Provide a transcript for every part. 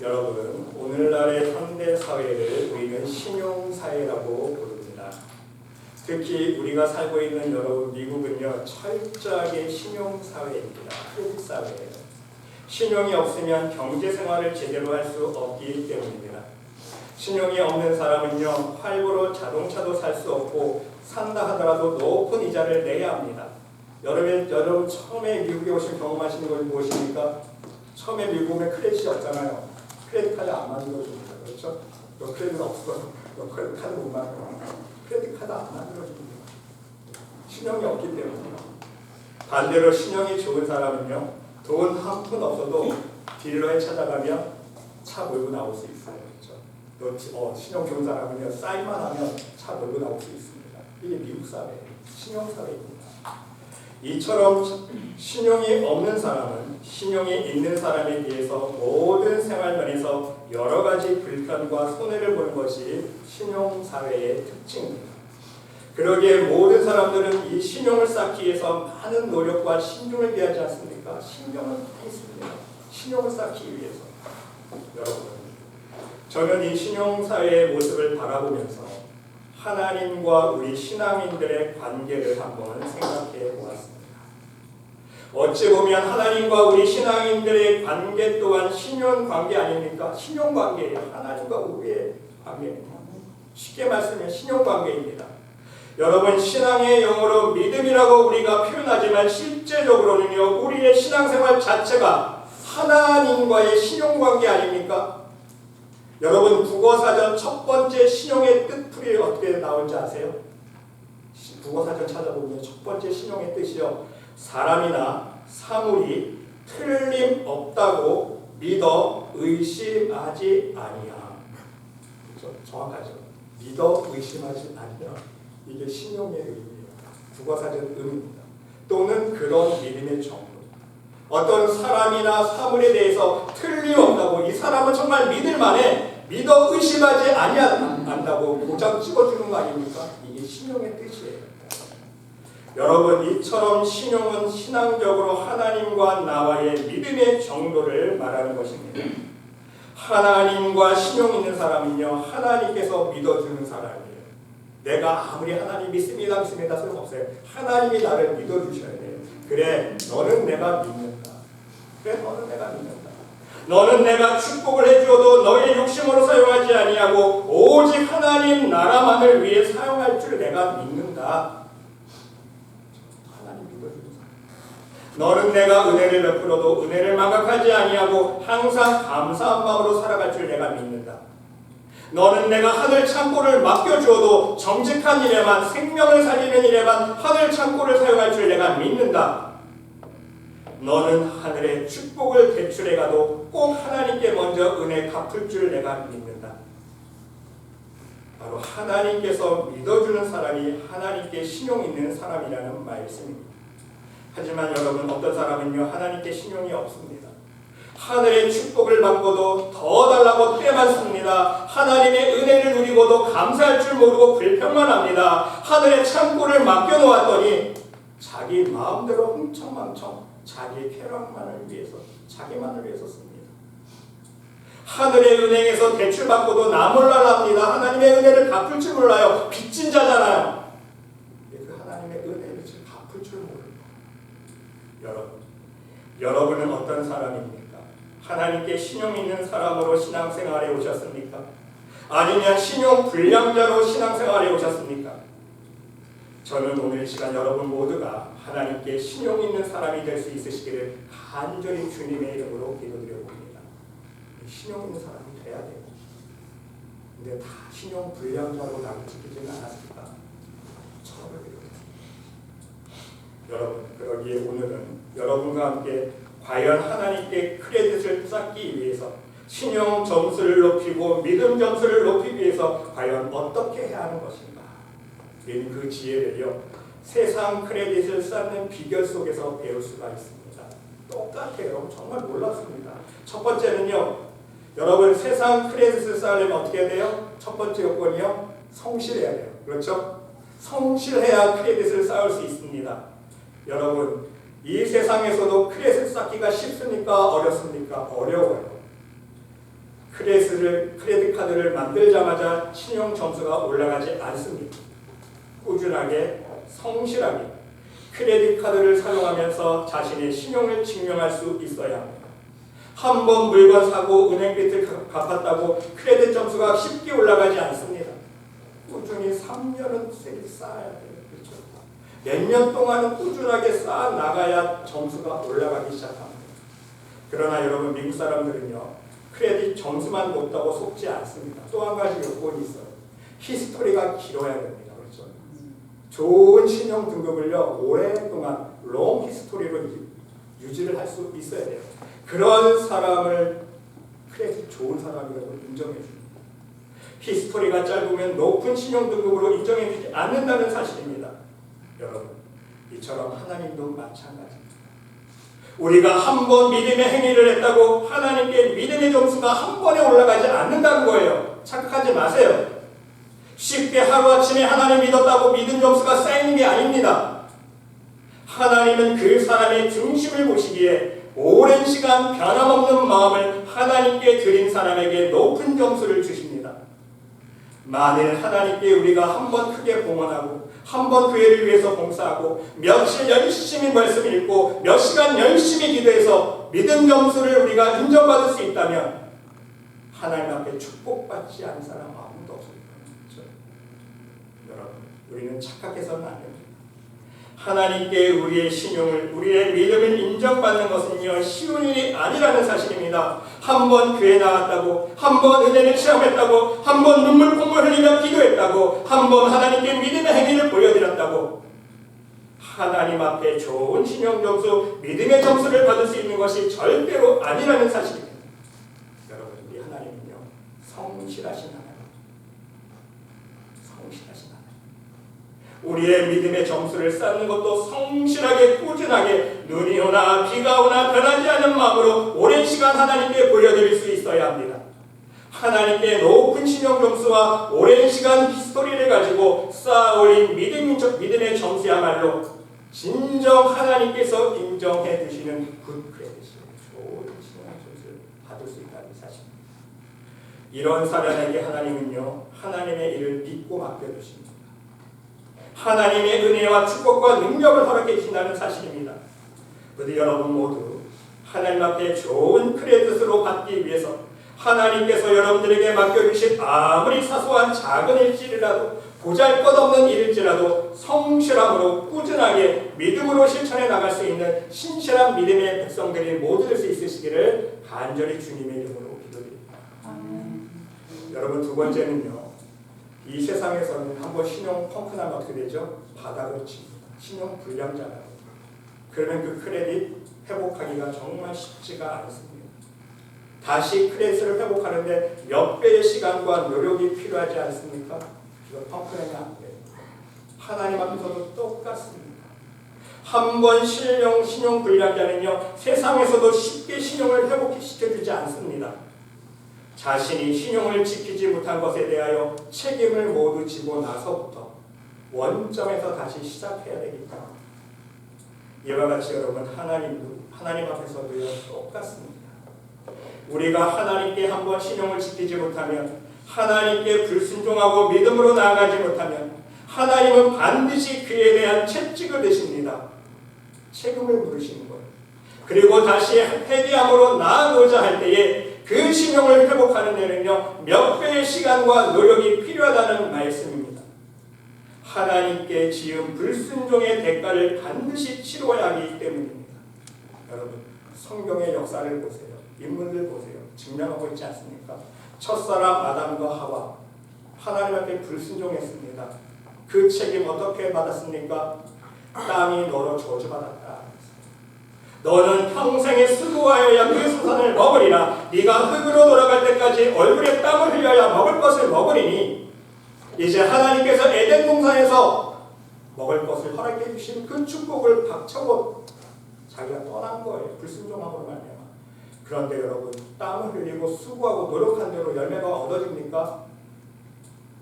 여러분, 오늘날의 현대 사회를 우리는 신용사회라고 부릅니다. 특히 우리가 살고 있는 여러분 미국은요, 철저하게 신용사회입니다. 크레딧 사회예요. 신용이 없으면 경제생활을 제대로 할 수 없기 때문입니다. 신용이 없는 사람은요, 할부로 자동차도 살 수 없고 산다 하더라도 높은 이자를 내야 합니다. 여러분 처음에 미국에 오신 경험하시는 걸 무엇입니까? 처음에 미국 오면 크레딧이 없잖아요. 크레딧 카드 안 만들어줍니다. 그렇죠? 너 크레딧 없어. 너 크레딧 카드 못 만들어. 크레딧 카드 안 만들어줍니다. 신용이 없기 때문이에요. 반대로 신용이 좋은 사람은요, 돈 한 푼 없어도 딜러에 찾아가면 차 몰고 나올 수 있어요. 그렇죠? 신용 좋은 사람은요, 사인만 하면 차 몰고 나올 수 있습니다. 이게 미국 사회예요. 신용 사회입니다. 이처럼 신용이 없는 사람은 신용이 있는 사람에 비해서 모든 생활면에서 여러 가지 불편과 손해를 보는 것이 신용사회의 특징입니다. 그러기에 모든 사람들은 이 신용을 쌓기 위해서 많은 노력과 신중을 기하지 않습니까? 신경은 다 있습니다. 신용을 쌓기 위해서. 여러분, 저는 이 신용사회의 모습을 바라보면서 하나님과 우리 신앙인들의 관계를 한번 생각해 보았습니다. 어찌 보면 하나님과 우리 신앙인들의 관계 또한 신용관계 아닙니까? 신용관계예요. 하나님과 우리의 관계입니다. 쉽게 말씀하면 신용관계입니다. 여러분, 신앙의 영어로 믿음이라고 우리가 표현하지만 실제적으로는요, 우리의 신앙생활 자체가 하나님과의 신용관계 아닙니까? 여러분, 국어사전 첫 번째 신용의 뜻풀이 어떻게 나온지 아세요? 국어사전 찾아보면 첫 번째 신용의 뜻이요, 사람이나 사물이 틀림없다고 믿어 의심하지 아니하. 정확하죠? 믿어 의심하지 아니하. 이게 신용의 의미예요. 국어사전 의미입니다. 또는 그런 믿음의 정도. 어떤 사람이나 사물에 대해서 틀림없다고, 이 사람은 정말 믿을만해, 믿어 의심하지 아니한다고 도장 찍어주는 거 아닙니까? 이게 신용의 뜻이에요. 여러분, 이처럼 신용은 신앙적으로 하나님과 나와의 믿음의 정도를 말하는 것입니다. 하나님과 신용 있는 사람은요, 하나님께서 믿어주는 사람이에요. 내가 아무리 하나님 믿습니다 소용없어요. 하나님이 나를 믿어주셔야 돼요. 그래, 너는 내가 믿는다. 그래, 너는 내가 믿는다. 너는 내가 축복을 해주어도 너의 욕심으로 사용하지 아니하고 오직 하나님 나라만을 위해 사용할 줄 내가 믿는다. 하나님 믿어주는 사람. 너는 내가 은혜를 베풀어도 은혜를 망각하지 아니하고 항상 감사한 마음으로 살아갈 줄 내가 믿는다. 너는 내가 하늘 창고를 맡겨주어도 정직한 일에만, 생명을 살리는 일에만 하늘 창고를 사용할 줄 내가 믿는다. 너는 하늘에 축복을 대출해가도 꼭 하나님께 먼저 은혜 갚을 줄 내가 믿는다. 바로 하나님께서 믿어주는 사람이 하나님께 신용 있는 사람이라는 말씀입니다. 하지만 여러분, 어떤 사람은요, 하나님께 신용이 없습니다. 하늘의 축복을 받고도 더 달라고 때만 씁니다. 하나님의 은혜를 누리고도 감사할 줄 모르고 불평만 합니다. 하늘의 창고를 맡겨놓았더니 자기 마음대로 흥청망청 자기의 쾌락만을 위해서, 자기만을 위해서 씁니다. 하늘의 은행에서 대출받고도 나 몰라 합니다. 하나님의 은혜를 갚을 줄 몰라요. 빚진 자잖아요. 그 하나님의 은혜를 갚을 줄 모릅니다. 여러분은 어떤 사람입니까? 하나님께 신용 있는 사람으로 신앙생활에 오셨습니까? 아니면 신용 불량자로 신앙생활에 오셨습니까? 저는 오늘 이 시간 여러분 모두가 하나님께 신용 있는 사람이 될 수 있으시기를 간절히 주님의 이름으로 기도드려봅니다. 신용 있는 사람이 돼야 돼요. 근데 다 신용 불량자로 남기지는 않았을까? 처음을 기도드립니다. 여러분, 그러기에 오늘은 여러분과 함께 과연 하나님께 크레딧을 쌓기 위해서, 신용 점수를 높이고 믿음 점수를 높이기 위해서 과연 어떻게 해야 하는 것인가? 우리는 그 지혜를요, 세상 크레딧을 쌓는 비결 속에서 배울 수가 있습니다. 똑같아요. 정말 놀랍습니다. 첫 번째는요, 여러분, 세상 크레딧을 쌓으려면 어떻게 해야 돼요? 첫 번째 요건이요, 성실해야 돼요. 그렇죠? 성실해야 크레딧을 쌓을 수 있습니다. 여러분, 이 세상에서도 크레딧 쌓기가 쉽습니까? 어렵습니까? 어려워요. 크레딧 카드를 만들자마자 신용 점수가 올라가지 않습니다. 꾸준하게 성실하게 크레딧 카드를 사용하면서 자신의 신용을 증명할 수 있어야 합니다. 한 번 물건 사고 은행 빚을 갚았다고 크레딧 점수가 쉽게 올라가지 않습니다. 꾸준히 3년은 쌓아야 돼요. 그렇죠? 몇 년 동안은 꾸준하게 쌓아 나가야 점수가 올라가기 시작합니다. 그러나 여러분, 미국 사람들은요, 크레딧 점수만 높다고 속지 않습니다. 또 한 가지 요건이 있어요. 히스토리가 길어야 됩니다. 그렇죠? 좋은 신용 등급을요, 오랫동안 롱 히스토리로 유지를 할 수 있어야 돼요. 그런 사람을 크레딧 좋은 사람이라고 인정해 줍니다. 히스토리가 짧으면 높은 신용 등급으로 인정해 주지 않는다는 사실입니다. 여러분, 이처럼 하나님도 마찬가지입니다. 우리가 한 번 믿음의 행위를 했다고 하나님께 믿음의 점수가 한 번에 올라가지 않는다는 거예요. 착각하지 마세요. 쉽게 하루아침에 하나님 믿었다고 믿음 점수가 쌓이는 게 아닙니다. 하나님은 그 사람의 중심을 보시기에 오랜 시간 변함없는 마음을 하나님께 드린 사람에게 높은 점수를 주십니다. 만일 하나님께 우리가 한 번 크게 봉헌하고 한 번 교회를 위해서 봉사하고 며칠 열심히 말씀 읽고 몇 시간 열심히 기도해서 믿음 점수를 우리가 인정받을 수 있다면 하나님 앞에 축복받지 않은 사람 아무도 없을 거예요. 여러분, 우리는 착각해서는 안 됩니다. 하나님께 우리의 신용을, 우리의 믿음을 인정받는 것은요, 쉬운 일이 아니라는 사실입니다. 한 번 교회 나왔다고, 한 번 은혜를 체험했다고, 한 번 눈물 콧물 흘리며 기도했다고, 한 번 하나님께 믿음의 행위를 보여드렸다고 하나님 앞에 좋은 신용 점수, 믿음의 점수를 받을 수 있는 것이 절대로 아니라는 사실입니다. 여러분, 우리 하나님은요, 성실하신 하나님, 성실하신 하나님. 우리의 믿음의 점수를 쌓는 것도 성실하게 꾸준하게 눈이 오나 비가 오나 변하지 않은 마음으로 오랜 시간 하나님께 보여드릴 수 있어야 합니다. 하나님께 높은 신용 점수와 오랜 시간 히스토리를 가지고 쌓아올린 믿음의 점수야말로 진정 하나님께서 인정해 주시는 굿 크레딧이에요. 좋은 신용 점수를 받을 수 있다는 사실입니다. 이런 사람에게 하나님은요, 하나님의 일을 믿고 맡겨주십니다. 하나님의 은혜와 축복과 능력을 허락해 주신다는 사실입니다. 부디 여러분 모두 하나님 앞에 좋은 크레딧으로 받기 위해서 하나님께서 여러분들에게 맡겨주신 아무리 사소한 작은 일일지라도 보잘것없는 일일지라도 성실함으로 꾸준하게 믿음으로 실천해 나갈 수 있는 신실한 믿음의 백성들이 모두 될 수 있으시기를 간절히 주님의 이름으로 기도드립니다. 여러분, 두 번째는요, 이 세상에서는 한번 신용 펑크나면 어떻게 되죠? 바닥을 칩니다. 신용 불량자가. 그러면 그 크레딧 회복하기가 정말 쉽지가 않습니다. 다시 크레딧을 회복하는데 몇 배의 시간과 노력이 필요하지 않습니까? 이거 펑크내면 안 돼요. 하나님 앞에서도 똑같습니다. 한 번 신용 불량자는요, 세상에서도 쉽게 신용을 회복시켜주지 않습니다. 자신이 신용을 지키지 못한 것에 대하여 책임을 모두 지고 나서부터 원점에서 다시 시작해야 되기 때문입니다. 이와 같이 여러분, 하나님 앞에서도요, 똑같습니다. 우리가 하나님께 한번 신용을 지키지 못하면, 하나님께 불순종하고 믿음으로 나아가지 못하면 하나님은 반드시 그에 대한 채찍을 대십니다. 책임을 물으시는 거예요. 그리고 다시 회개함으로 나아가고자 할 때에 그 신용을 회복하는 데는요, 몇 배의 시간과 노력이 필요하다는 말씀입니다. 하나님께 지은 불순종의 대가를 반드시 치러야 하기 때문입니다. 여러분, 성경의 역사를 보세요. 인물들 보세요. 증명하고 있지 않습니까? 첫사람 아담과 하와, 하나님 앞에 불순종했습니다. 그 책임 어떻게 받았습니까? 땅이 너로 저주받았다. 너는 평생에 수고하여야 그 수산을 먹으리라. 네가 흙으로 돌아갈 때까지 얼굴에 땀을 흘려야 먹을 것을 먹으리니, 이제 하나님께서 에덴 동산에서 먹을 것을 허락해 주신 그 축복을 박차고 자기가 떠난 거예요. 불순종함으로 말미암아. 그런데 여러분, 땀을 흘리고 수고하고 노력한 대로 열매가 얻어집니까?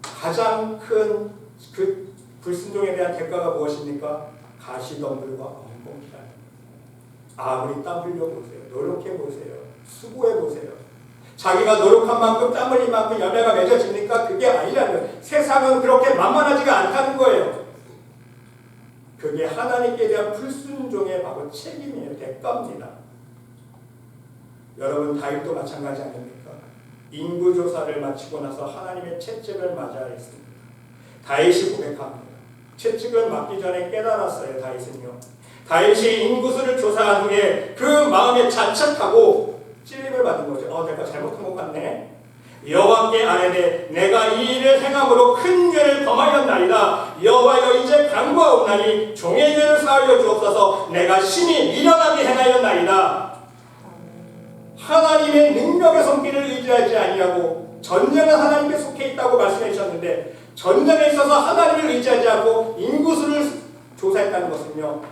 가장 큰 그 불순종에 대한 대가가 무엇입니까? 가시덤불과 엉겅퀴라. 아무리 땀 흘려보세요. 노력해보세요. 수고해보세요. 자기가 노력한 만큼 땀 흘린 만큼 열매가 맺어집니까? 그게 아니라는 거예요. 세상은 그렇게 만만하지가 않다는 거예요. 그게 하나님께 대한 불순종의 바로 책임이에요. 대가입니다. 여러분 다윗도 마찬가지 아닙니까? 인구조사를 마치고 나서 하나님의 채찍을 맞아야 했습니다. 다윗이 고백합니다. 채찍을 맞기 전에 깨달았어요. 다윗은요. 다윗이 인구수를 조사한 후에 그 마음에 자책하고 찔림을 받은 거죠. 내가 잘못한 것 같네. 여호와께 아뢰되 내가 이 일을 행함으로 큰 죄를 범하였나이다. 여호와여 이제 간구하옵나니 종의 죄를 사하여 주옵소서. 내가 심히 미련하게 행하였나이다. 하나님의 능력의 손길을 의지하지 아니하고 전쟁은 하나님께 속해 있다고 말씀해 주셨는데 전쟁에 있어서 하나님을 의지하지 않고 인구수를 조사했다는 것은요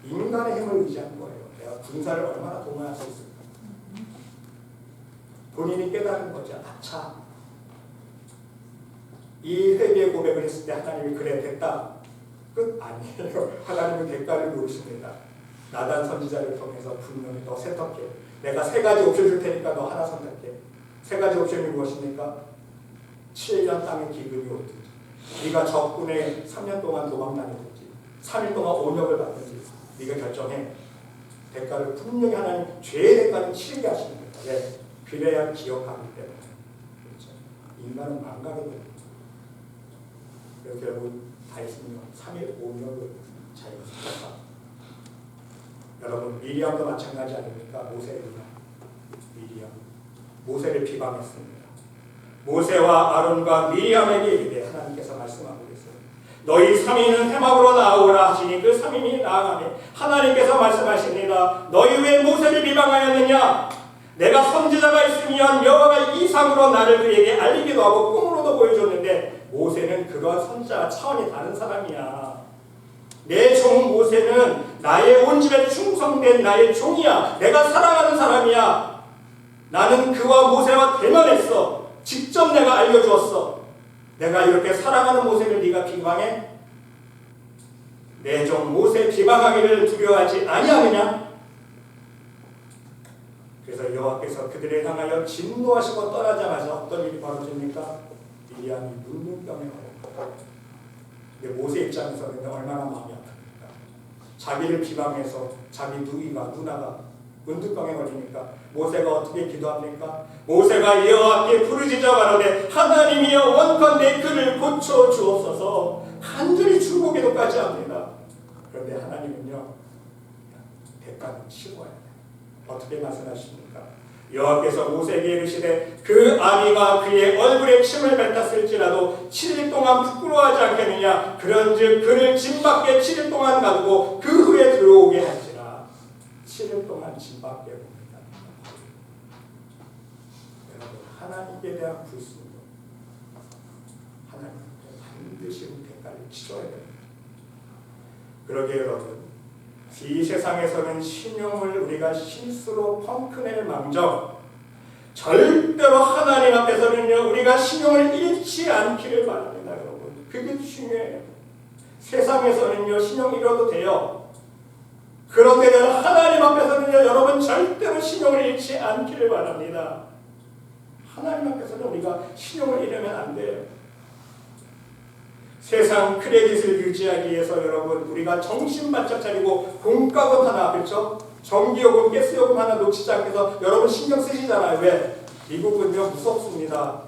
인간의 힘을 의지한 거예요. 내가 군사를 얼마나 동원할 수 있을까? 본인이 깨달은 거죠. 아차. 이 회개의 고백을 했을 때 하나님이 그래 됐다. 끝 아니에요. 하나님은 대가를 모르십니다. 나단 선지자를 통해서 분명히 너 세탁해. 내가 3가지 옵션 줄 테니까 너 하나 선택해. 3가지 옵션이 무엇입니까? 7년 땅의 기근이 오든지 네가 적군에 3년 동안 도망다니든지 3일 동안 온역을 받든지 네가 결정해. 대가를 분명히 하나님 죄의 대가는 치르게 하십니다. 왜? 그래야 기억하기 때문에. 그렇죠? 인간은 망가게 됩니다. 그래서 결국 다윗은요 3일 온역을 자기가 선택합니다. 여러분 미리암도 마찬가지 아닙니까? 모세입니다. 미리암 모세를 비방했습니다. 모세와 아론과 미리암에게 이르되 하나님께서 말씀하고 계세요. 너희 3인은 해막으로 나아오라 하시니 그 3인이 나아가매 하나님께서 말씀하십니다. 너희 왜 모세를 비방하였느냐? 내가 선지자가 있으면 여호와가 이상으로 나를 그에게 알리기도 하고 꿈으로도 보여줬는데 모세는 그러한 선지자와 차원이 다른 사람이야. 내 종 모세는 나의 온 집에 충성된 나의 종이야. 내가 사랑하는 사람이야. 나는 그와 모세와 대면했어. 직접 내가 알려주었어. 내가 이렇게 사랑하는 모세를 네가 비방해? 내 종 모세 비방하기를 두려워하지 아니하느냐? 그래서 여호와께서 그들을 향하여 진노하시고 떠나자마자 어떤 일이 벌어집니까? 미리암이 문둥병에 걸립니다. 근데 모세 입장에서는 얼마나 마음이 아픕니까? 자기를 비방해서 자기 누나가 문둥병에 걸리니까 모세가 어떻게 기도합니까? 모세가 여호와께 부르짖어 가로되 하나님이여 원컨대 그를 고쳐 주옵소서. 간절히 중보 기도까지 합니다. 그런데 하나님은요 대가는 치워야 돼요. 어떻게 말씀하십니까? 여호와께서 모세에게 이르시되 그 아비가 그의 얼굴에 침을 뱉었을지라도 7일 동안 부끄러워하지 않겠느냐? 그런즉 그를 진 밖에 7일 동안 가두고 그 후에 들어오게 할지라. 7일 동안 진 밖에 봅니다. 여러분 하나님께 대한 불순종, 하나님 반드시 대가를 치러야 됩니다. 그러게 여러분 이 세상에서는 신용을 우리가 실수로 펑크낼 망정 절대로 하나님 앞에서는요 우리가 신용을 잃지 않기를 바랍니다. 여러분 그게 중요해요. 세상에서는요 신용 잃어도 돼요. 그런데 하나님 앞에서는요 여러분 절대로 신용을 잃지 않기를 바랍니다. 하나님 앞에서는 우리가 신용을 잃으면 안 돼요. 세상 크레딧을 유지하기 위해서 여러분 우리가 정신 바짝 차리고 공과금 하나 그렇죠? 전기요금, 가스요금 하나 놓치지 않게 해서 여러분 신경 쓰시잖아요. 왜? 미국은요 무섭습니다.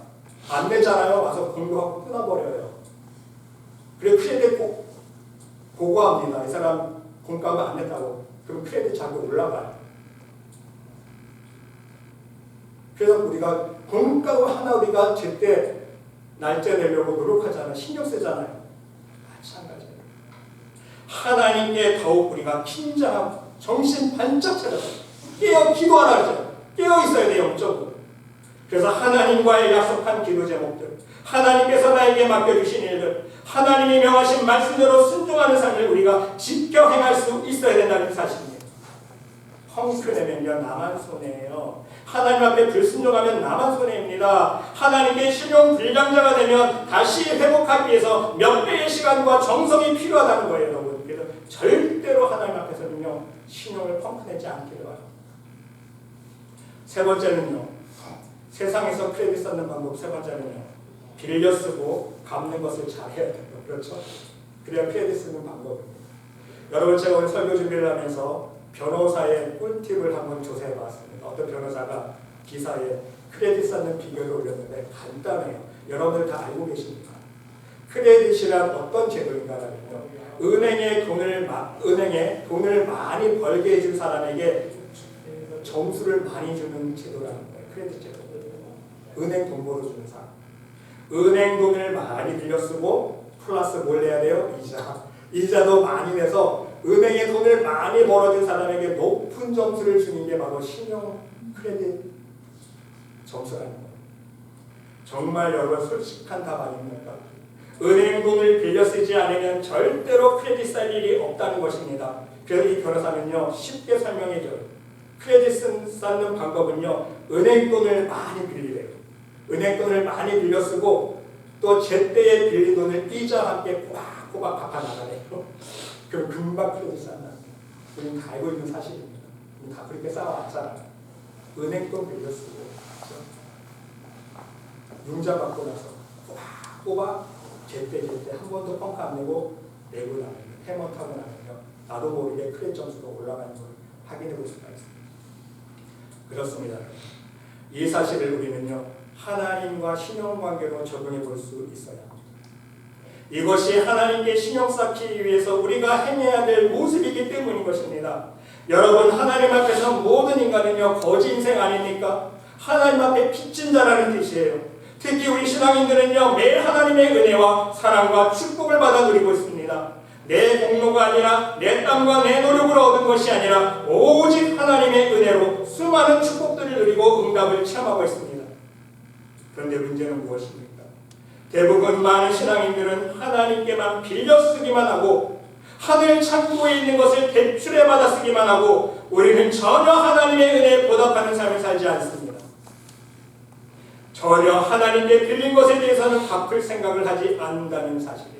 안 내잖아요. 와서 공고하고 끊어버려요. 그리고 크레딧 보고합니다. 이 사람 공과금 안 냈다고. 그럼 크레딧 자꾸 올라가요. 그래서 우리가 공과금 하나 우리가 제때 날짜 내려고 노력하잖아요. 신경 쓰잖아요. 마찬가지예요. 하나님께 더욱 우리가 긴장하고 정신 반짝 차려서 깨어 기도하라 그러죠. 깨어 있어야 돼요. 영적으로. 그래서 하나님과의 약속한 기도 제목들, 하나님께서 나에게 맡겨주신 일들, 하나님이 명하신 말씀대로 순종하는 삶을 우리가 지켜 행할 수 있어야 된다는 사실입니다. 펑크내면요 나만 손해예요. 하나님 앞에 불순종하면 나만 손해입니다. 하나님께 신용 불량자가 되면 다시 회복하기 위해서 몇 배의 시간과 정성이 필요하다는 거예요. 여러분. 그래서 절대로 하나님 앞에서는요 신용을 펑크내지 않기를 바랍니다. 세 번째는요 세상에서 크레딧 쌓는 방법 세 번째는요. 빌려 쓰고 갚는 것을 잘해야 돼요. 그렇죠? 그래야 크레딧 쓰는 방법입니다. 여러분 제가 오늘 설교 준비를 하면서 변호사의 꿀팁을 한번 조사해 봤습니다. 어떤 변호사가 기사에 크레딧 쌓는 비결을 올렸는데 간단해요. 여러분들 다 알고 계십니까? 크레딧이란 어떤 제도인가라면요. 은행에 돈을 많이 벌게 해준 사람에게 점수를 많이 주는 제도라는 거예요. 크레딧 제도. 은행 돈 벌어주는 사람. 은행 돈을 많이 빌려 쓰고 플러스 뭘 내야 돼요? 이자. 이자도 많이 내서 은행에 돈을 많이 벌어준 사람에게 높은 점수를 주는 게 바로 신용 크레딧 점수라는 거예요. 정말 여러분 솔직한 답 아닙니까? 은행 돈을 빌려 쓰지 않으면 절대로 크레딧 쌓일 일이 없다는 것입니다. 그래서 이 변호사는요 쉽게 설명해줘요. 크레딧 쌓는 방법은요 은행 돈을 많이 빌리래요. 은행 돈을 많이 빌려 쓰고 또 제때에 빌린 돈을 이자와 함께 꼬박꼬박 갚아 나가래요. 그럼 금방 크레딧 쌓는다. 우리는 다 알고 있는 사실입니다. 우리 다 그렇게 쌓아왔잖아요. 은행 돈 빌려 쓰고 융자 받고 나서 꼬박꼬박 제때 한 번도 펑크 안 내고 나면 해머타고 나면요 나도 모르게 크레딧 점수가 올라가는 걸 확인해 볼 수가 있습니다. 그렇습니다. 이 사실을 우리는요 하나님과 신용관계로 적용해 볼 수 있어야 합니다. 이것이 하나님께 신용 쌓기 위해서 우리가 행해야 될 모습이기 때문인 것입니다. 여러분 하나님 앞에서 모든 인간은요 거지 인생 아닙니까? 하나님 앞에 빚진 자라는 뜻이에요. 특히 우리 신앙인들은요 매일 하나님의 은혜와 사랑과 축복을 받아 누리고 있습니다. 내 공로가 아니라 내 땀과 내 노력으로 얻은 것이 아니라 오직 하나님의 은혜로 수많은 축복들을 누리고 응답을 체험하고 있습니다. 그런데 문제는 무엇입니까? 대부분 많은 신앙인들은 하나님께만 빌려 쓰기만 하고 하늘 창고에 있는 것을 대출해 받아 쓰기만 하고 우리는 전혀 하나님의 은혜에 보답하는 삶을 살지 않습니다. 전혀 하나님께 빌린 것에 대해서는 갚을 생각을 하지 않는다는 사실이에요.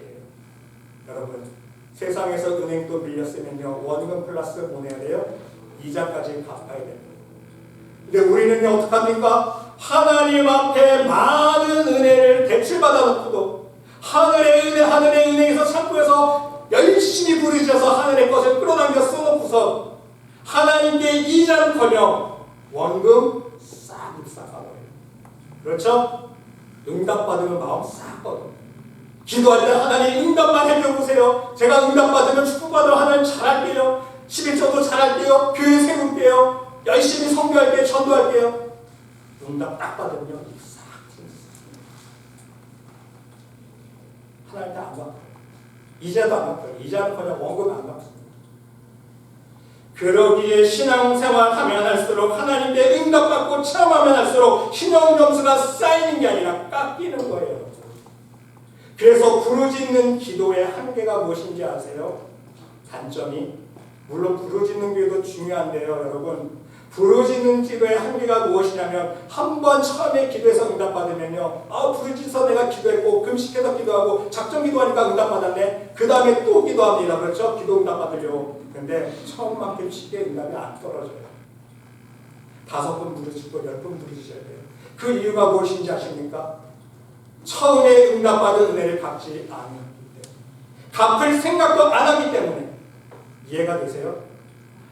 여러분 세상에서 은행도 빌렸으면요 원금 플러스 뭐 내야 돼요? 이자까지 갚아야 됩니다. 근데 우리는요 어떡합니까? 하나님 앞에 많은 은혜를 대출받아 놓고도 하늘의 은혜에서 창고에서 열심히 부르짖어서 하늘의 것을 끌어당겨 써놓고서 하나님께 이자는커녕 원금 싹 갚아버려요. 그렇죠? 응답받으면 마음 싹 뻗어. 기도할 때 하나님 응답만 해줘보세요. 제가 응답받으면 축복받으러 하나님 잘할게요. 11조도 잘할게요. 교회 세울게요. 열심히 선교할게요. 전도할게요. 응답 딱 받으면요 싹 하나님 다 안 갚아요. 이자도 안 갚아요. 이자는 그냥 원금 안 갚습니다. 그러기에 신앙생활하면 할수록 하나님께 응답받고 체험하면 할수록 신용점수가 쌓이는 게 아니라 깎이는 거예요. 그래서 부르짖는 기도의 한계가 무엇인지 아세요? 단점이 물론 부르짖는 기도도 중요한데요. 여러분 부르짖는 기도의 한계가 무엇이냐면 한 번 처음에 기도해서 응답받으면요 부르짖어서 내가 기도했고 금식해서 기도하고 작정 기도하니까 응답받았네. 그 다음에 또 기도합니다. 그렇죠? 기도 응답받으려고. 근데 처음만큼 쉽게 응답이 안 떨어져요. 5번 부르짖고 10번 부르짖어야 돼요. 그 이유가 무엇인지 아십니까? 처음에 응답받은 은혜를 갚지 않았기 때문에 갚을 생각도 안 하기 때문에. 이해가 되세요?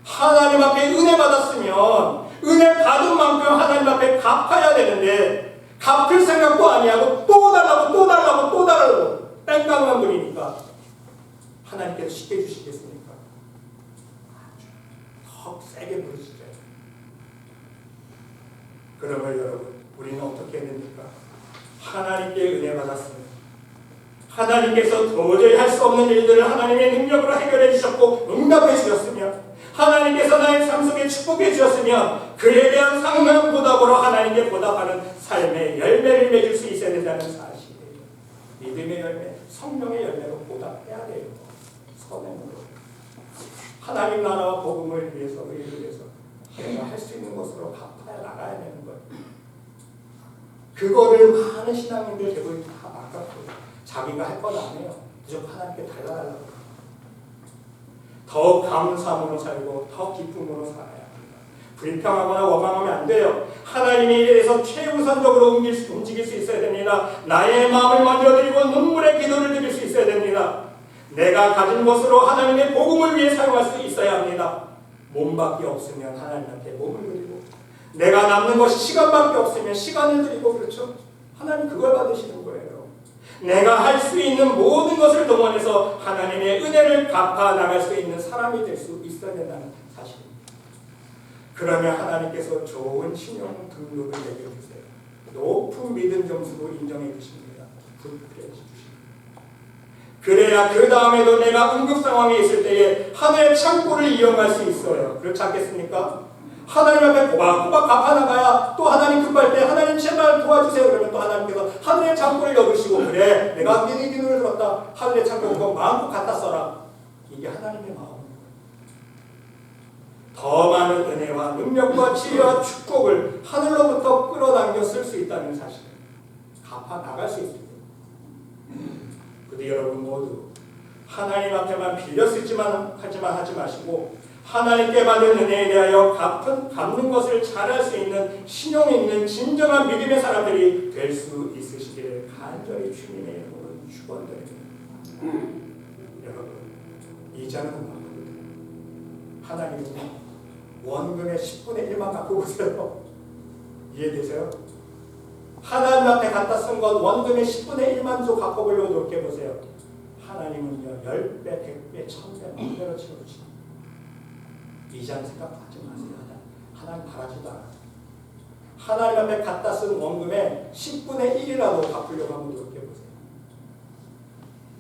하나님 앞에 은혜 받았으면 은혜 받은 만큼 하나님 앞에 갚아야 되는데 갚을 생각도 아니하고 또 달라고 땡깡만 부리니까 하나님께서 쉽게 주시겠습니까? 더 세게 부르시죠. 그러면 여러분 우리는 어떻게 해야 됩니까? 하나님께 은혜 받았습니다. 하나님께서 도저히 할 수 없는 일들을 하나님의 능력으로 해결해 주셨고 응답해 주셨으며 하나님께서 나의 삶 속에 축복해 주셨으면 그에 대한 상응한 보답으로 하나님께 보답하는 삶의 열매를 맺을 수 있어야 된다는 사실이에요. 믿음의 열매, 성령의 열매로 보답해야 돼요. 선행으로. 하나님 나라와 복음을 위해서, 의를 위해서 내가 할 수 있는 것으로 갚아 나가야 되는 거예요. 그거를 많은 신앙인들 대부분 다 아깝고 자기가 할 건 안 해요. 무조건 하나님께 달라달라고. 더 감사함으로 살고 더 기쁨으로 살아야 합니다. 불평하거나 원망하면 안 돼요. 하나님의 일에 대해서 최우선적으로 움직일 수 있어야 됩니다. 나의 마음을 먼저 드리고 눈물의 기도를 드릴 수 있어야 됩니다. 내가 가진 것으로 하나님의 복음을 위해 사용할 수 있어야 합니다. 몸밖에 없으면 하나님한테 몸을 드리고, 내가 남는 것이 시간밖에 없으면 시간을 드리고, 그렇죠? 하나님 그걸 받으시는 거예요. 내가 할 수 있는 모든 것을 동원해서 하나님의 은혜를 갚아 나갈 수 있는 사람이 될 수 있어야 된다는 사실입니다. 그러면 하나님께서 좋은 신용 등록을 내게 주세요. 높은 믿음 점수로 인정해 주십니다. 굿그레이드 주십니다. 그래야 그 다음에도 내가 응급 상황에 있을 때에 하늘의 창고를 이용할 수 있어요. 그렇지 않겠습니까? 하나님 앞에 꼬박꼬박 갚아나가야 또 하나님 급할 때 하나님 제발 도와주세요. 그러면 또 하나님께서 하늘의 창고를 열으시고, 그래 내가 네 기도를 들었다. 하늘의 창고를 마음껏 갖다 써라. 이게 하나님의 마음입니다. 더 많은 은혜와 능력과 치유와 축복을 하늘로부터 끌어당겨 쓸 수 있다는 사실, 갚아 나갈 수 있습니다. 근데 여러분 모두 하나님 앞에만 빌려 쓰지만 하지 마시고, 하나님께 받은 은혜에 대하여 갚는 것을 잘할 수 있는 신용 있는 진정한 믿음의 사람들이 될 수 있으시기를 간절히 주님의 이름으로 축원드립니다. 여러분, 이자는 얼마거든요? 하나님은 원금의 10분의 1만 갖고 보세요. 이해되세요? 하나님 앞에 갖다 쓴 것 원금의 10분의 1만 조 갖고 보려고 노력해보세요. 하나님은요 10배, 100배, 1000배 만대로 채워주십니다. 이자는 생각하지 마세요. 하나님 바라지도 않아요. 하나님 앞에 갖다 쓴 원금의 10분의 1이라도 갚으려고 한번 노력해보세요.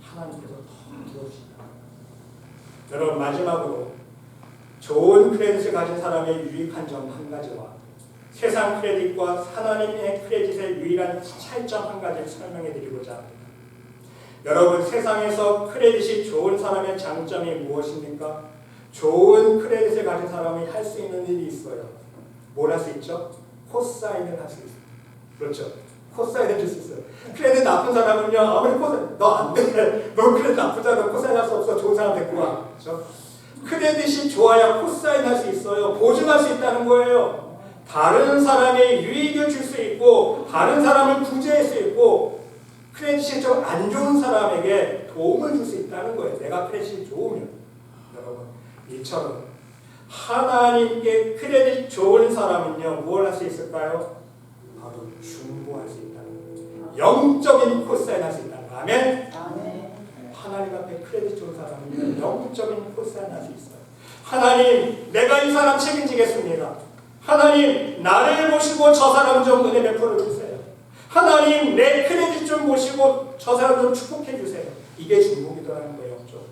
하나님께서 더 들어주신다. 여러분, 마지막으로 좋은 크레딧을 가진 사람의 유익한 점 한 가지와 세상 크레딧과 하나님의 크레딧의 유일한 차이점 한 가지를 설명해 드리고자 합니다. 여러분, 세상에서 크레딧이 좋은 사람의 장점이 무엇입니까? 좋은 크레딧을 가진 사람이 할 수 있는 일이 있어요. 뭘 할 수 있죠? 코사인을 할 수 있어요. 그렇죠? 코사인을 줄 수 있어요. 크레딧 나쁜 사람은요, 아무리 코사인, 너 안 돼. 너 크레딧 나쁘잖아. 코사인 할 수 없어. 좋은 사람 데리고 와. 그렇죠? 크레딧이 좋아야 코사인 할 수 있어요. 보증할 수 있다는 거예요. 다른 사람의 유익을 줄 수 있고, 다른 사람을 구제할 수 있고, 크레딧이 좀 안 좋은 사람에게 도움을 줄 수 있다는 거예요. 내가 크레딧이 좋으면. 여러분, 이처럼 하나님께 크레딧 좋은 사람은요, 뭘 할 수 있을까요? 바로 중보할 수 있다는 거예요. 영적인 코사인 할 수 있다는 거예요. 아멘? 하나님 앞에 크레딧 좋은 사람은 영적인 코사인 할 수 있어요. 하나님, 내가 이 사람 책임지겠습니다. 하나님, 나를 보시고 저 사람 좀 은혜 베풀어 주세요. 하나님, 내 크레딧 좀 보시고 저 사람 좀 축복해 주세요. 이게 중보기도라는 거예요. 영적으로.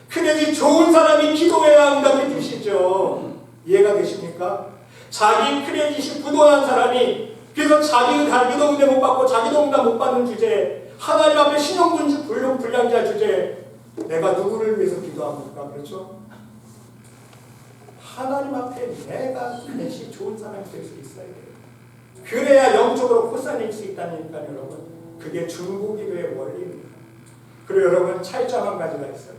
크레딧 좋은 사람이 기도해야 응답해 주시죠. 이해가 되십니까? 자기 크레딧이 부도난 사람이, 그래서 자기도 은혜 못 받고 자기도 응답 못 받는 주제에, 하나님 앞에 신용불량자 주제에 내가 누구를 위해서 기도합니까? 그렇죠? 하나님 앞에 내가 크레딧이 좋은 사람이 될 수 있어야 돼요. 그래야 영적으로 코사인일 수 있다니까 여러분. 그게 중보기도의 원리입니다. 그리고 여러분, 차이점 한 가지가 있어요.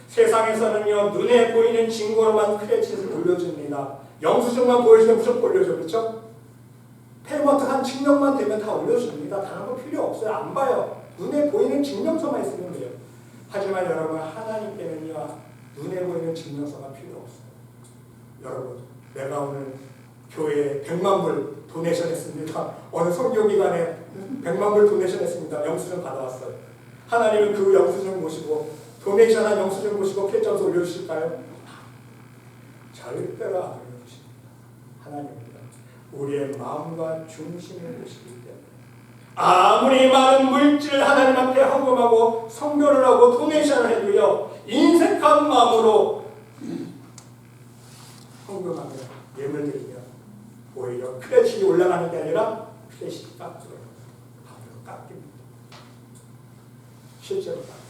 세상에서는요, 눈에 보이는 증거로만 크레딧을 올려줍니다. 영수증만 보여주면 무조건 올려줘. 그렇죠? 페이먼트 한 증명만 되면 다 올려줍니다. 다른 거 필요 없어요. 안 봐요. 눈에 보이는 증명서만 있으면 돼요. 하지만 여러분, 하나님께는요, 눈에 보이는 증명서가 필요 없어요. 여러분, 내가 오늘 교회에 100만 불 도네이션 했습니다. 어느 선교기관에 100만 불 도네이션 했습니다. 영수증 받아왔어요. 하나님은 그 영수증 보시고, 도네이션한 영수증 보시고 크레딧 올려주실까요? 절대로 안 올려주십니다. 하나님입니다. 우리의 마음과 중심을 보시기 때문에 아무리 많은 물질 하나님 앞에 헌금하고 선교를 하고 도네이션을 해도요, 인색한 마음으로 헌금하며 예물 드리며 오히려 크레딧이 올라가는 게 아니라 크레딧이 깎여요. 깎입니다. 실제로 깎입니다.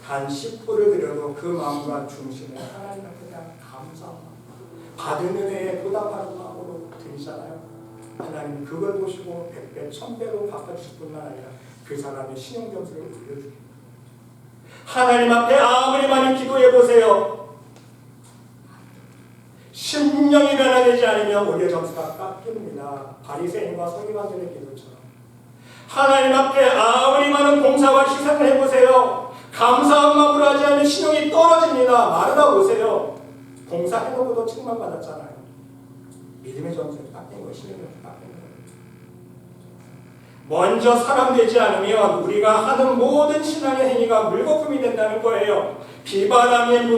단 10불을 드려도 그 마음과 중심을 하나님 앞에 대한 감사한 마음, 받은 은혜에 보답하는 마음으로 드리잖아요. 하나님 그걸 보시고 100배, 1000배로 갚아주실 뿐만 아니라 그 사람의 신용점수를 올려주십니다. 하나님 앞에 아무리 많이 기도해보세요. 심령이 변화되지 않으면 오히려 점수가 깎입니다. 바리새인과 서기관들의 기도처럼. 하나님 앞에 아무리 많은 봉사와 희생을 해보세요. 감사한 마음으로 하지 않으면 신용이 떨어집니다. 말하다 보세요. 봉사해놓고도 칭찬받았잖아요. 믿음의 점수를 깎인 거, 신용이 깎인 거예요. 먼저 사람되지 않으면 우리가 하는 모든 신앙의 행위가 물거품이 된다는 거예요. 비바람이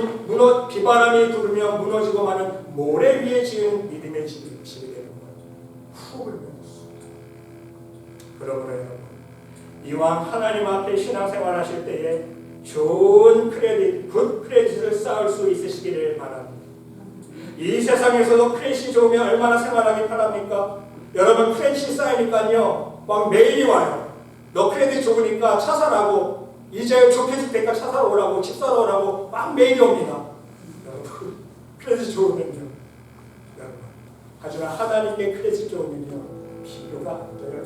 부르며 무너지고 마는 모래 위에 지은 믿음의 집이 되는 거예요. 후 불면서. 그러므로 여러분, 이왕 하나님 앞에 신앙생활 하실 때에 좋은 크레딧, 굿 크레딧을 쌓을 수 있으시기를 바랍니다. 이 세상에서도 크레딧이 좋으면 얼마나 생활하기 편합니까? 여러분, 크레딧이 쌓이니까요 막 메일이 와요. 너 크레딧 좋으니까 차 사라고, 이제 좋게 줄 테니까 차 사러 오라고, 집 사러 오라고 막 메일이 옵니다. 여러분, 크레딧 좋으면요. 여러분, 하지만 하나님께 크레딧 좋으면요 비교가 안 돼요.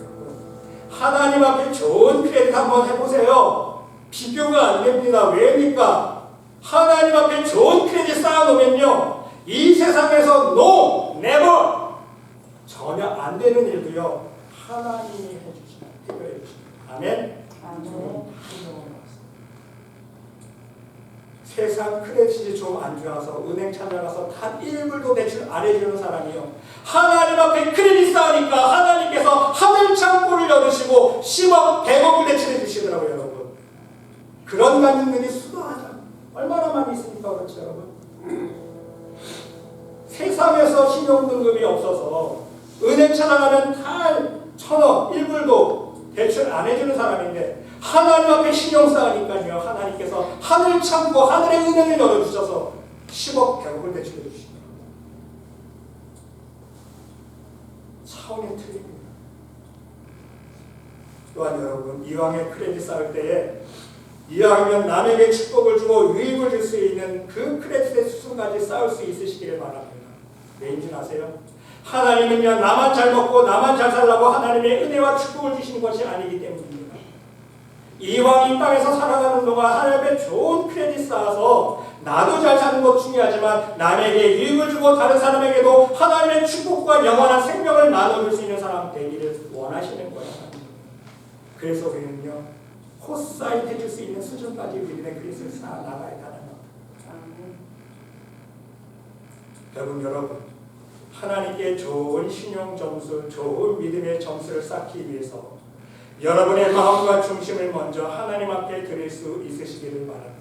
하나님 앞에 좋은 크레딧 한번 해보세요. 비교가 안 됩니다. 왜입니까? 하나님 앞에 좋은 크레딧 쌓아놓으면요 이 세상에서 no, never 전혀 안 되는 일도요 하나님이 해결해 주십니다. 아멘. 세상 크레딧이 좀 안 좋아서 은행 찾아가서 단 1불도 대출 안 해주는 사람이요 하나님 앞에 크레딧 쌓으니까 하나님께서 하늘 창고를 열으시고 10억, 100억을 대출해 주시더라고요. 여러분, 그런 간증들이 수많아요. 얼마나 많이 있습니까? 그렇죠 여러분? 세상에서 신용등급이 없어서 은행 찾아가면 단 1,000원, 1불도 대출 안 해주는 사람인데 하나님 앞에 신용 쌓으니까요 하나님께서 하늘 창고, 하늘의 은행을 열어주셔서 10억, 100억을 대출해 주십니다. 차원이 틀립니다. 또한 여러분, 이왕에 크레딧 쌓을 때에 이왕이면 남에게 축복을 주고 유익을 줄 수 있는 그 크레딧의 수순까지 쌓을 수 있으시기를 바랍니다. 왜인지 아세요? 하나님은요 나만 잘 먹고 나만 잘 살라고 하나님의 은혜와 축복을 주시는 것이 아니기 때문입니다. 이왕 이 땅에서 살아가는 동안 하나님의 좋은 크레딧 쌓아서 나도 잘 사는 것 중요하지만 남에게 유익을 주고 다른 사람에게도 하나님의 축복과 영원한 생명을 나눠줄 수 있는 사람 되기를 원하시는 거예요. 그래서 우리는요 콧사인 해줄 수 있는 수준까지 우리의 크레딧을 쌓아 나가야 하는 겁니다. 여러분, 하나님께 좋은 신용 점수, 좋은 믿음의 점수를 쌓기 위해서 여러분의 마음과 중심을 먼저 하나님 앞에 드릴 수 있으시기를 바랍니다.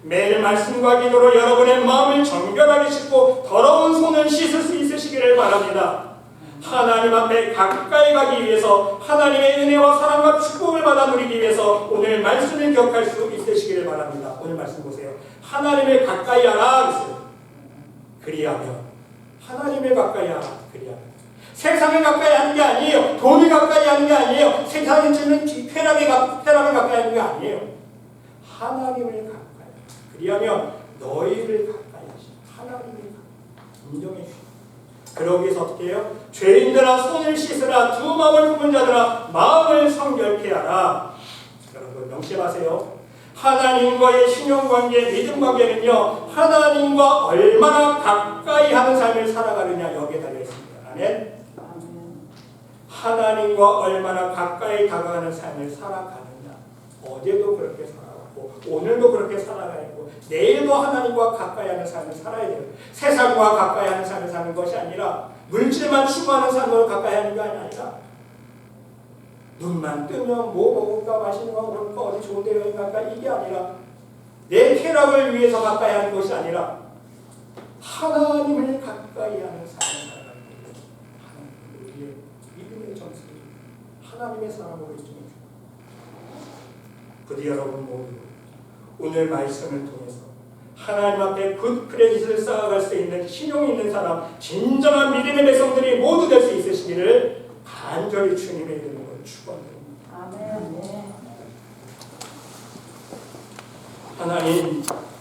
매일 말씀과 기도로 여러분의 마음을 정결하게 씻고 더러운 손을 씻을 수 있으시기를 바랍니다. 하나님 앞에 가까이 가기 위해서 하나님의 은혜와 사랑과 축복을 받아 누리기 위해서 오늘 말씀을 기억할 수 있으시기를 바랍니다. 오늘 말씀 보세요. 하나님을 가까이 하라. 그리하면 하나님을 가까이 하라. 그리하면 세상을 가까이 하는 게 아니에요. 돈을 가까이 하는 게 아니에요. 세상에 주는 쾌락을 가까이 하는 게 아니에요. 하나님을 가까이. 그리하면 너희를 가까이 하시고 하나님을 인정해 주시고. 그러기 위해서 어떻게 해요? 죄인들아 손을 씻으라. 두 마음을 품은 자들아 마음을 성결케 하라. 여러분 명심하세요. 하나님과의 신용관계, 믿음관계는요 하나님과 얼마나 가까이 하는 삶을 살아가느냐 여기에 달려있습니다. 아멘. 하나님과 얼마나 가까이 다가가는 삶을 살아가느냐. 어제도 그렇게 살아갔고 오늘도 그렇게 살아가고 내일도 하나님과 가까이 하는 삶을 살아야 돼요. 세상과 가까이 하는 삶을 사는 것이 아니라 물질만 추구하는 삶으로 가까이 하는 게 아니라 눈만 뜨면 뭐 먹을까 마시는 거 먹을까 어디 좋은 데 여행 갈까 이게 아니라 내 쾌락을 위해서 가까이 하는 것이 아니라 하나님을 가까이 하는 삶을 살아가는 거예요. 하나님의 믿음의 점수, 하나님의 사랑으로 인정해 주고 부디 여러분 모두 오늘 말씀을 통해서 하나님 앞에 굿 크레딧을 쌓아갈 수 있는 신용 있는 사람, 진정한 믿음의 백성들이 모두 될 수 있으시기를 간절히 주님의 이름으로 축원드립니다. 아멘. 하나님